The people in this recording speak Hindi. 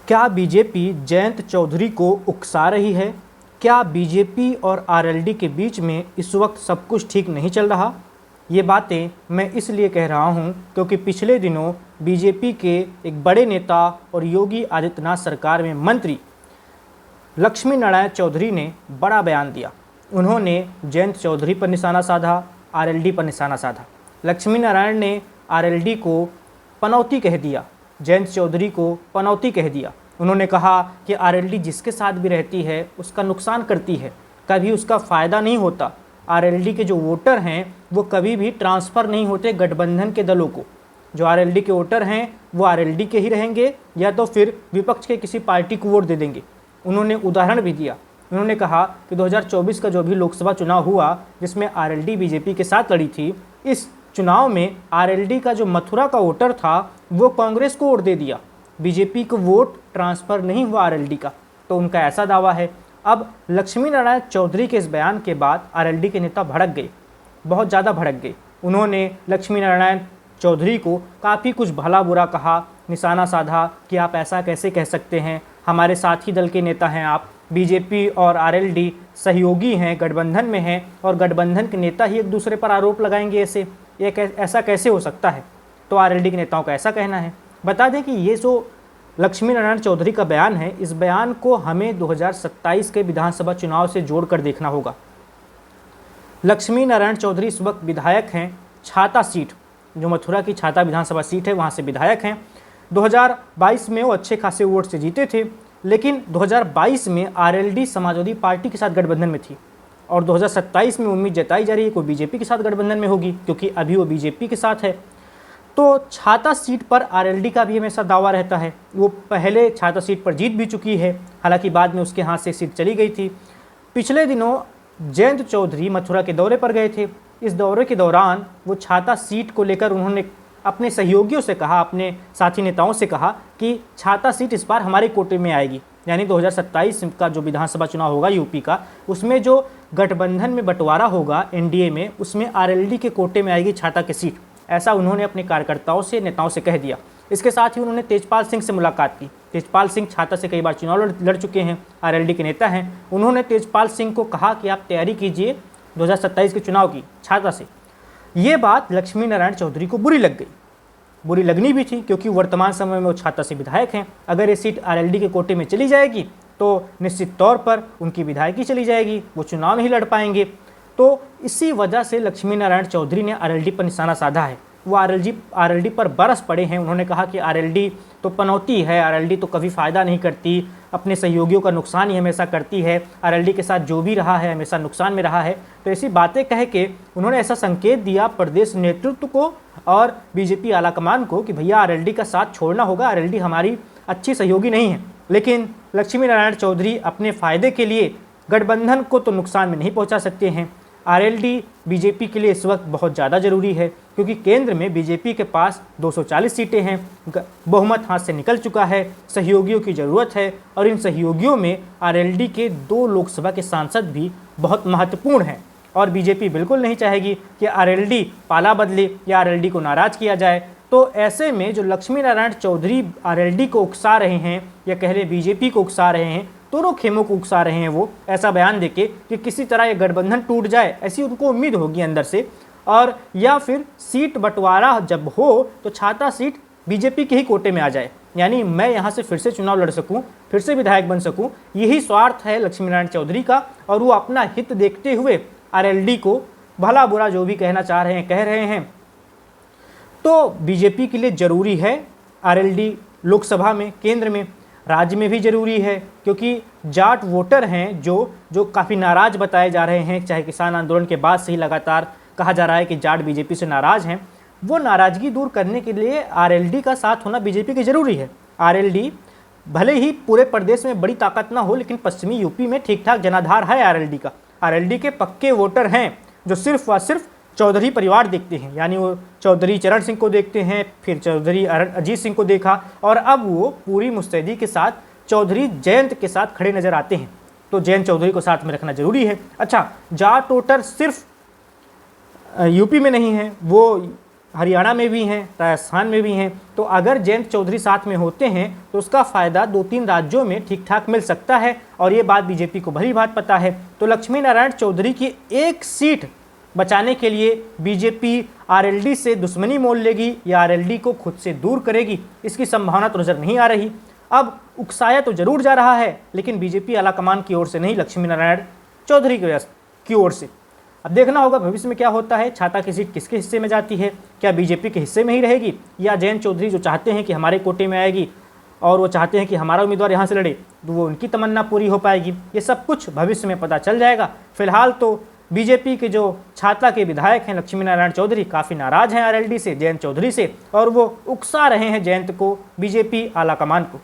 क्या बीजेपी जयंत चौधरी को उकसा रही है? क्या बीजेपी और आरएलडी के बीच में इस वक्त सब कुछ ठीक नहीं चल रहा? ये बातें मैं इसलिए कह रहा हूँ क्योंकि पिछले दिनों बीजेपी के एक बड़े नेता और योगी आदित्यनाथ सरकार में मंत्री लक्ष्मी नारायण चौधरी ने बड़ा बयान दिया। उन्होंने जयंत चौधरी पर निशाना साधा, आरएलडी पर निशाना साधा। लक्ष्मी नारायण ने आरएलडी को पनौती कह दिया, जयंत चौधरी को पनौती कह दिया। उन्होंने कहा कि आरएलडी जिसके साथ भी रहती है उसका नुकसान करती है, कभी उसका फ़ायदा नहीं होता। आरएलडी के जो वोटर हैं वो कभी भी ट्रांसफ़र नहीं होते गठबंधन के दलों को। जो आरएलडी के वोटर हैं वो आरएलडी के ही रहेंगे या तो फिर विपक्ष के किसी पार्टी को वोट दे देंगे। उन्होंने उदाहरण भी दिया। उन्होंने कहा कि 2024 का जो भी लोकसभा चुनाव हुआ जिसमें आरएलडी बीजेपी के साथ लड़ी थी, इस चुनाव में आरएलडी का जो मथुरा का वोटर था वो कांग्रेस को वोट दे दिया, बीजेपी को वोट ट्रांसफ़र नहीं हुआ आरएलडी का। तो उनका ऐसा दावा है। अब लक्ष्मी नारायण चौधरी के इस बयान के बाद आरएलडी के नेता भड़क गए, बहुत ज़्यादा भड़क गए। उन्होंने लक्ष्मी नारायण चौधरी को काफ़ी कुछ भला बुरा कहा, निशाना साधा कि आप ऐसा कैसे कह सकते हैं, हमारे साथी दल के नेता हैं आप, बीजेपी और आरएलडी सहयोगी हैं, गठबंधन में हैं और गठबंधन के नेता ही एक दूसरे पर आरोप लगाएंगे, ऐसा कैसे हो सकता है। तो आरएलडी के नेताओं का ऐसा कहना है। बता दें कि ये जो लक्ष्मी नारायण चौधरी का बयान है, इस बयान को हमें 2027 के विधानसभा चुनाव से जोड़कर देखना होगा। लक्ष्मी नारायण चौधरी इस वक्त विधायक हैं छाता सीट, जो मथुरा की छाता विधानसभा सीट है, वहाँ से विधायक हैं। 2022 में वो अच्छे खासे वोट से जीते थे, लेकिन 2022 में आरएलडी समाजवादी पार्टी के साथ गठबंधन में थी और 2027 में उम्मीद जताई जा रही है कि वो बीजेपी के साथ गठबंधन में होगी, क्योंकि अभी वो बीजेपी के साथ है। तो छाता सीट पर आरएलडी का भी हमेशा दावा रहता है। वो पहले छाता सीट पर जीत भी चुकी है, हालांकि बाद में उसके हाथ से सीट चली गई थी। पिछले दिनों जयंत चौधरी मथुरा के दौरे पर गए थे। इस दौरे के दौरान वो छाता सीट को लेकर उन्होंने अपने सहयोगियों से कहा, अपने साथी नेताओं से कहा कि छाता सीट इस बार हमारे कोटे में आएगी, यानी 2027 का जो विधानसभा चुनाव होगा यूपी का, उसमें जो गठबंधन में बंटवारा होगा एनडीए में, उसमें आरएलडी के कोटे में आएगी छाता की सीट। ऐसा उन्होंने अपने कार्यकर्ताओं से, नेताओं से कह दिया। इसके साथ ही उन्होंने तेजपाल सिंह से मुलाकात की। तेजपाल सिंह छाता से कई बार चुनाव लड़ चुके हैं, आरएलडी के नेता हैं। उन्होंने तेजपाल सिंह को कहा कि आप तैयारी कीजिए 2027 के चुनाव की छाता से। ये बात लक्ष्मी नारायण चौधरी को बुरी लग गई, बुरी लगनी भी थी, क्योंकि वर्तमान समय में वो छाता से विधायक हैं। अगर ये सीट आरएलडी के कोटे में चली जाएगी तो निश्चित तौर पर उनकी विधायकी चली जाएगी, वो चुनाव नहीं लड़ पाएंगे। तो इसी वजह से लक्ष्मी नारायण चौधरी ने आरएलडी पर निशाना साधा है। वो आरएलडी पर बरस पड़े हैं। उन्होंने कहा कि आरएलडी तो पनौती है, आरएलडी तो कभी फ़ायदा नहीं करती, अपने सहयोगियों का नुकसान ही हमेशा करती है, आरएलडी के साथ जो भी रहा है हमेशा नुकसान में रहा है। तो ऐसी बातें कह के उन्होंने ऐसा संकेत दिया प्रदेश नेतृत्व को और बीजेपी आलाकमान को कि भैया आरएलडी का साथ छोड़ना होगा, आरएलडी हमारी अच्छी सहयोगी नहीं है। लेकिन लक्ष्मी नारायण चौधरी अपने फ़ायदे के लिए गठबंधन को तो नुकसान में नहीं पहुंचा सकते हैं। आरएलडी बीजेपी के लिए इस वक्त बहुत ज़्यादा ज़रूरी है, क्योंकि केंद्र में बीजेपी के पास 240 सीटें हैं, बहुमत हाथ से निकल चुका है, सहयोगियों की ज़रूरत है और इन सहयोगियों में आरएलडी के 2 लोकसभा के सांसद भी बहुत महत्वपूर्ण हैं। और बीजेपी बिल्कुल नहीं चाहेगी कि आरएलडी पाला बदले या आरएलडी को नाराज़ किया जाए। तो ऐसे में जो लक्ष्मी नारायण चौधरी आरएलडी को उकसा रहे हैं या कह रहे बीजेपी को उकसा रहे हैं, दोनों खेमों को उकसा रहे हैं, वो ऐसा बयान देके कि किसी तरह ये गठबंधन टूट जाए, ऐसी उनको उम्मीद होगी अंदर से। और या फिर सीट बंटवारा जब हो तो छाता सीट बीजेपी के ही कोटे में आ जाए, यानी मैं यहाँ से फिर से चुनाव लड़ सकूँ, फिर से विधायक बन सकूँ। यही स्वार्थ है लक्ष्मी नारायण चौधरी का और वो अपना हित देखते हुए आरएलडी को भला बुरा जो भी कहना चाह रहे हैं कह रहे हैं। तो बीजेपी के लिए ज़रूरी है आरएलडी लोकसभा में, केंद्र में, राज्य में भी ज़रूरी है, क्योंकि जाट वोटर हैं जो काफ़ी नाराज़ बताए जा रहे हैं। चाहे किसान आंदोलन के बाद से ही लगातार कहा जा रहा है कि जाट बीजेपी से नाराज़ हैं। वो नाराज़गी दूर करने के लिए आरएलडी का साथ होना बीजेपी की ज़रूरी है। आरएलडी भले ही पूरे प्रदेश में बड़ी ताकत ना हो, लेकिन पश्चिमी यूपी में ठीक ठाक जनाधार है आरएलडी का। आरएलडी के पक्के वोटर हैं जो सिर्फ व सिर्फ चौधरी परिवार देखते हैं, यानी वो चौधरी चरण सिंह को देखते हैं, फिर चौधरी अजीत सिंह को देखा और अब वो पूरी मुस्तैदी के साथ चौधरी जयंत के साथ खड़े नज़र आते हैं। तो जयंत चौधरी को साथ में रखना जरूरी है। अच्छा, जाट वोटर सिर्फ यूपी में नहीं है, वो हरियाणा में भी हैं, राजस्थान में भी हैं। तो अगर जयंत चौधरी साथ में होते हैं तो उसका फ़ायदा 2-3 राज्यों में ठीक ठाक मिल सकता है, और ये बात बीजेपी को भली बात पता है। तो लक्ष्मी नारायण चौधरी की एक सीट बचाने के लिए बीजेपी आरएलडी से दुश्मनी मोल लेगी या आरएलडी को खुद से दूर करेगी, इसकी संभावना तो नज़र नहीं आ रही। अब उकसाया तो जरूर जा रहा है, लेकिन बीजेपी आलाकमान की ओर से नहीं, लक्ष्मी नारायण चौधरी की ओर से। अब देखना होगा भविष्य में क्या होता है, छाता की सीट किसके हिस्से में जाती है, क्या बीजेपी के हिस्से में ही रहेगी या जयंत चौधरी जो चाहते हैं कि हमारे कोटे में आएगी और वो चाहते हैं कि हमारा उम्मीदवार यहाँ से लड़े, तो वो उनकी तमन्ना पूरी हो पाएगी। ये सब कुछ भविष्य में पता चल जाएगा। फिलहाल तो बीजेपी के जो छाता के विधायक हैं लक्ष्मी नारायण चौधरी काफ़ी नाराज हैं आरएलडी से, जयंत चौधरी से, और वो उकसा रहे हैं जयंत को, बीजेपी आलाकमान को।